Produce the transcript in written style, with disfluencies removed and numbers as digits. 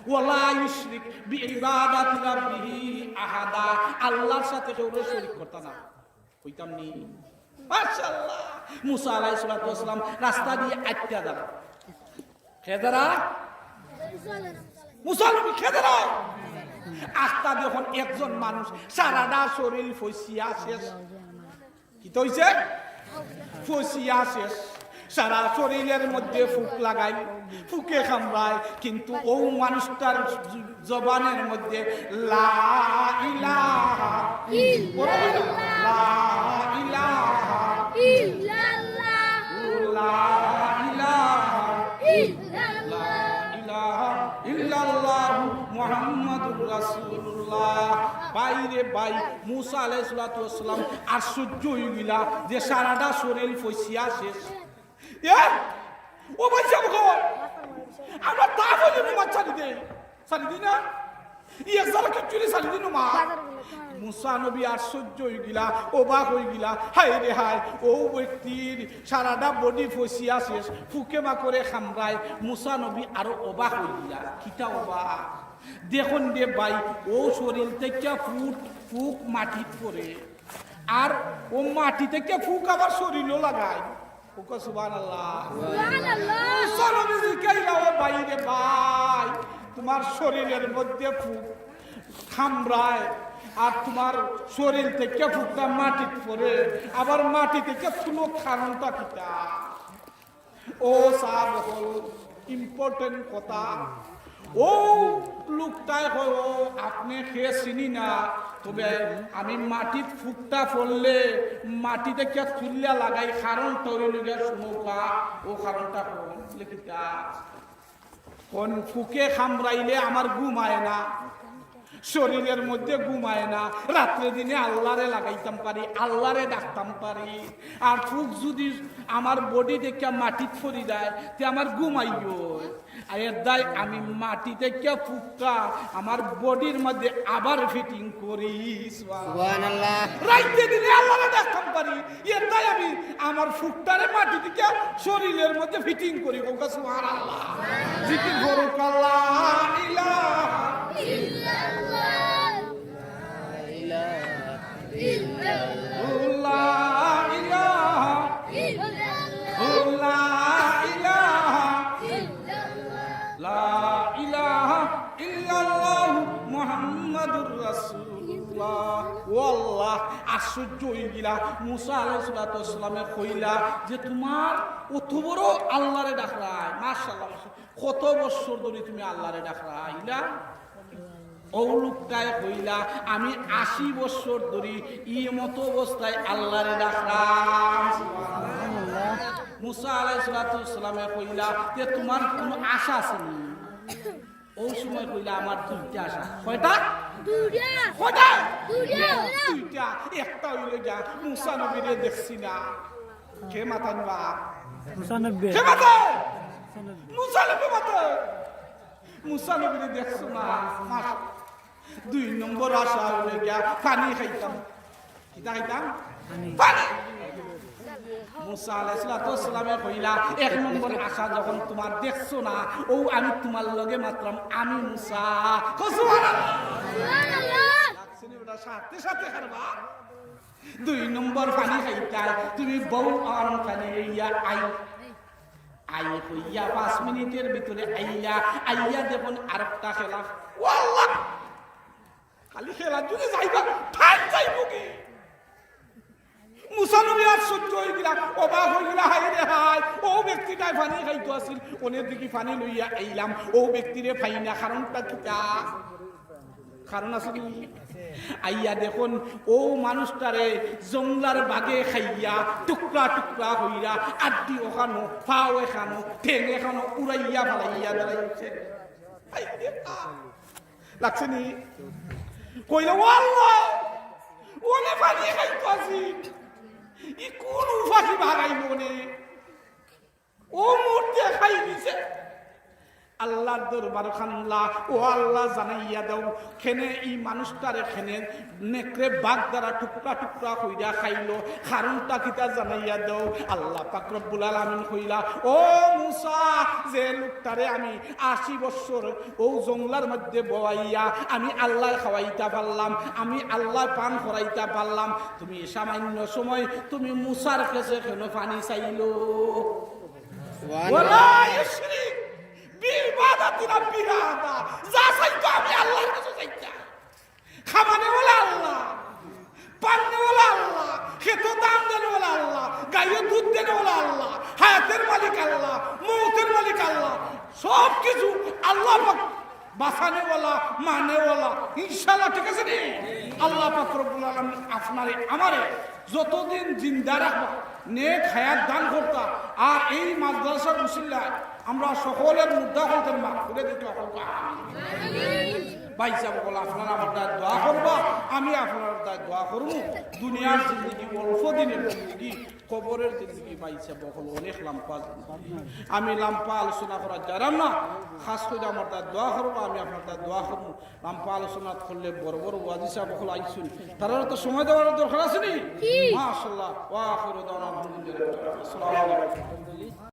ওয়ালা ইউশরিক বিইবাদাতি রাব্বিহি আহাদা, আল্লাহর সাথে কেউ শরীক করতে না। কইতাম নি মাশাআল্লাহ। মুসা আলাইহিস সালাতু ওয়াসসালাম রাস্তা দিয়ে আইত্যা যান, খেদারা মুসা নবী খেদারা আস্তা যখন একজন মানুষ সারাটা শরীর ফসিয়া শেষ, কি তো হইছে ফসিয়া শেষ, সারা শরীরের মধ্যে ফুক লাগাই, ফুকে কামড়ায়, কিন্তু ও মানুষটার জবানের মধ্যে লা ইলাহা ইল্লাল্লাহ, লা ইলাহা ইল্লাল্লাহ, লা ইলাহা ইল্লাল্লাহ মুহাম্মাদুর রাসূলুল্লাহ। বাইরে বাই মুসা আলাইহিস সালাতু ওয়াসসালাম আশ্চর্য হয়ে গেলা যে সারাটা শরীর ফসিয়া শেষ। ও বাচ্চা আমরা তা বলি মাছ ছাড়ি দেই, ছাড়ি দিই না ইয়ে যারা কিচ্ছুরি ছাড়ি দিন মা। মুসা নবী আশ্চর্য হয়ে গিলা, অবাক হয়ে গিলা, হায় রে হায়, ও ব্যক্তির সারাটা বডি ফসিয়া শেষ, ফুকে মা করে খামরায়। মুসা নবী আরো অবাক হয়ে গিলা, কিটা অবাক দেখুন দে ভাই, ও শরীর থেকে ফুক মাটিত পড়ে, আর ও মাটি থেকে ফুক আবার শরীরও লাগায়। তোমার শরীরের মধ্যে ফুক খামড়ায়, আর তোমার শরীর থেকে ফুকটা মাটিতে পড়ে, আবার মাটি থেকে ফুলো খানটা কিতা। ও সাব হল ইম্পর্টেন্ট কথা। ও লোকটাই হয় আপনি খেয়ে চিনি না, তবে আমি মাটিত ফুকটা পড়লে মাটি থেকে তুলিয়া লাগাই, কারণ তৈরি লুগে শুনোকা। ও কারণটা কোন লেখিকা কোন ফুকে খামড়াইলে আমার ঘুমায় না, শরীরের মধ্যে ঘুমায় না, রাত্রে দিনে আল্লাহরে লাগাইতাম পারি, আল্লাহরে ডাকতাম পারি। আর ফুক যদি আমার বডি দেখে মাটিত পড়ি দেয় তে আমার ঘুমাইও, এর দায় আমি মাটি থেকে ফুকটা আমার বডির মধ্যে আবার ফিটিং করি। সুবহানাল্লাহ। রাইতে দিনে আল্লাহরে ডাকতাম পারি, এর দায় আমি আমার ফুকটারে মাটি থেকে শরীরের মধ্যে ফিটিং করি। সুবহানাল্লাহ। জিকির করুক আল্লাহ ইলাহা ইল্লাল্লাহ, লা ইলাহা ইল্লাল্লাহ মুহাম্মাদুর রাসূলুল্লাহ। ওয়াল্লাহ আশ্চর্য হয়ে গিলা। মুসা আলাইহিস সালাতু ওয়াসসালামে কইলা যে তোমার অত বড় আল্লাহরে ডাকরাই, মাশাআল্লাহ, কত বছর ধরে তুমি আল্লাহরে ডাকরাইলা? ও লোকটায় কইলা আমি 80 বছর ধরে এই মতো অবস্থায় আল্লাহরে ডাকরাম। সুবহানাল্লাহ। মুসা আলাইহিস সালাতু ওয়াসসালামে কইলা যে তোমার কোনো আশা আছে নি? ওই সময় কইলা আমার দুইটা আশা। কয়টা? দুইটা। কয়টা? দুইটা। একটা হইল যা মুসা নবীরে দেখছি না, কে মাথা নিবা? মুসা নবী। কে মাথা? মুসা নবী মাথা। মুসা নবীরে দেখছো না? দুই নম্বর আশা হইল গিয়া পানি খাইতাম। কিতা খাইতাম? পানি। মুসা আলাইহিস সালাতু ওয়াসসালামে কইলা এক নম্বর আশা যখন তোমার দেখছো না, ও আমি তোমার লগে মাত্রাম, আমি মুসা। সুবহানাল্লাহ। সুবহানাল্লাহ। লাগছেনি ওটা সাথে সাথে করবা। দুই নম্বর পানি খাইতা তুমি বউ আর পানি ইয়া আই কইয়া 5 মিনিটের ভিতরে আইয়া দেখুন আরেকটা খেলা। ওয়াল্লাহ খালি খেলা যদি যাইবা ঠাই যাইবো কি? মুসা নবী আশ্চর্য হয়ে গেলা, অবাক হয়ে গেলা, হায় রে হায়, ও ব্যক্তিটাই পানি খাইতো আসিল, ওনের দিকে পানি লইয়া আইলাম, ও ব্যক্তিরে পাই না, কারণটা কিটা? কারণ আছে কি? আইয়া দেখুন ও মানুষটারে জংলার বাগে খাইয়া টুকরা টুকরা হইয়া আড্ডি ওখানো, পাও এখানো, ঠেং এখানো উড়াইয়া ফালাইয়া বেড়াইছে। লাগছে নি? কইলে ওয়াল্লাহ ওনে পানি খাইতো আসিল, ই কোন উফাকি ভাগাই মনে, ও মূর্তি খাই দিছে। আল্লাহর দরবার খানলা ও আল্লাহ জানাইয়া দাও খেনে এই মানুষটারে খেনে নেকড়ে বাঘ দ্বারা টুকরা টুকরা কইরা খাইলো কারণটা কিতা জানাইয়া দাও। আল্লাহ পাক রব্বুল আলামিন কইলা ও মুসা যে লোকটারে আমি 80 বছর ও জঙ্গলার মধ্যে বওয়াইয়া আমি আল্লাহ খাওয়াইতা পারলাম, আমি আল্লাহ পান করাইতা পারলাম, তুমি সামান্য সময় তুমি মুসার কাছে কেন পানি চাইলো? ওয়ালা ইশরিক বিইবাদাতিনা বিরাদা, যা চাইতো আমি আল্লাহর কাছে চাইতা। খাবানে ওলা আল্লাহ, পান্নে ওলা আল্লাহ, খেতো দাম দেন ওলা আল্লাহ, গায়ে দুধ দেন ওলা আল্লাহ, হায়াতের মালিক আল্লাহ, মৌতের মালিক আল্লাহ, সব কিছু আল্লাহ পাক বাঁচানে ওলা মানে ওলা। ইনশাআল্লাহ ঠিক আছে নি? আল্লাহ পাক রব্বুল আলামিন আপনারে আমারে যতদিন জিন্দা রাখবা নেক হায়াত দান করতা। আর এই মাদ্রাসার উসিলায় আমরা সকলের মুদ্রা হতেন মা করে দিতে বাইসা বল আপনারা আমার দ্বারা দোয়া করবা, আমি আপনার দ্বারা দোয়া করবো। দুনিয়ার জিন্দগি অল্প দিনের জিন্দগি, কবরের জিন্দগি বাইসা বকল অনেক লাম্পা। আমি লাম্পা আলোচনা করার জানাম না, খাস করে আমার দ্বারা দোয়া করবো, আমি আপনার দ্বারা দোয়া করবো। লাম্পা আলোচনা করলে বড় বড় ওয়াজিসা বকল আইসুন, তারা তো সময় দেওয়ার দরকার আছে নি। মাশাআল্লাহ ওয়া আখিরু দাওয়ানা আলহামদুলিল্লাহ। আসসালামু আলাইকুম।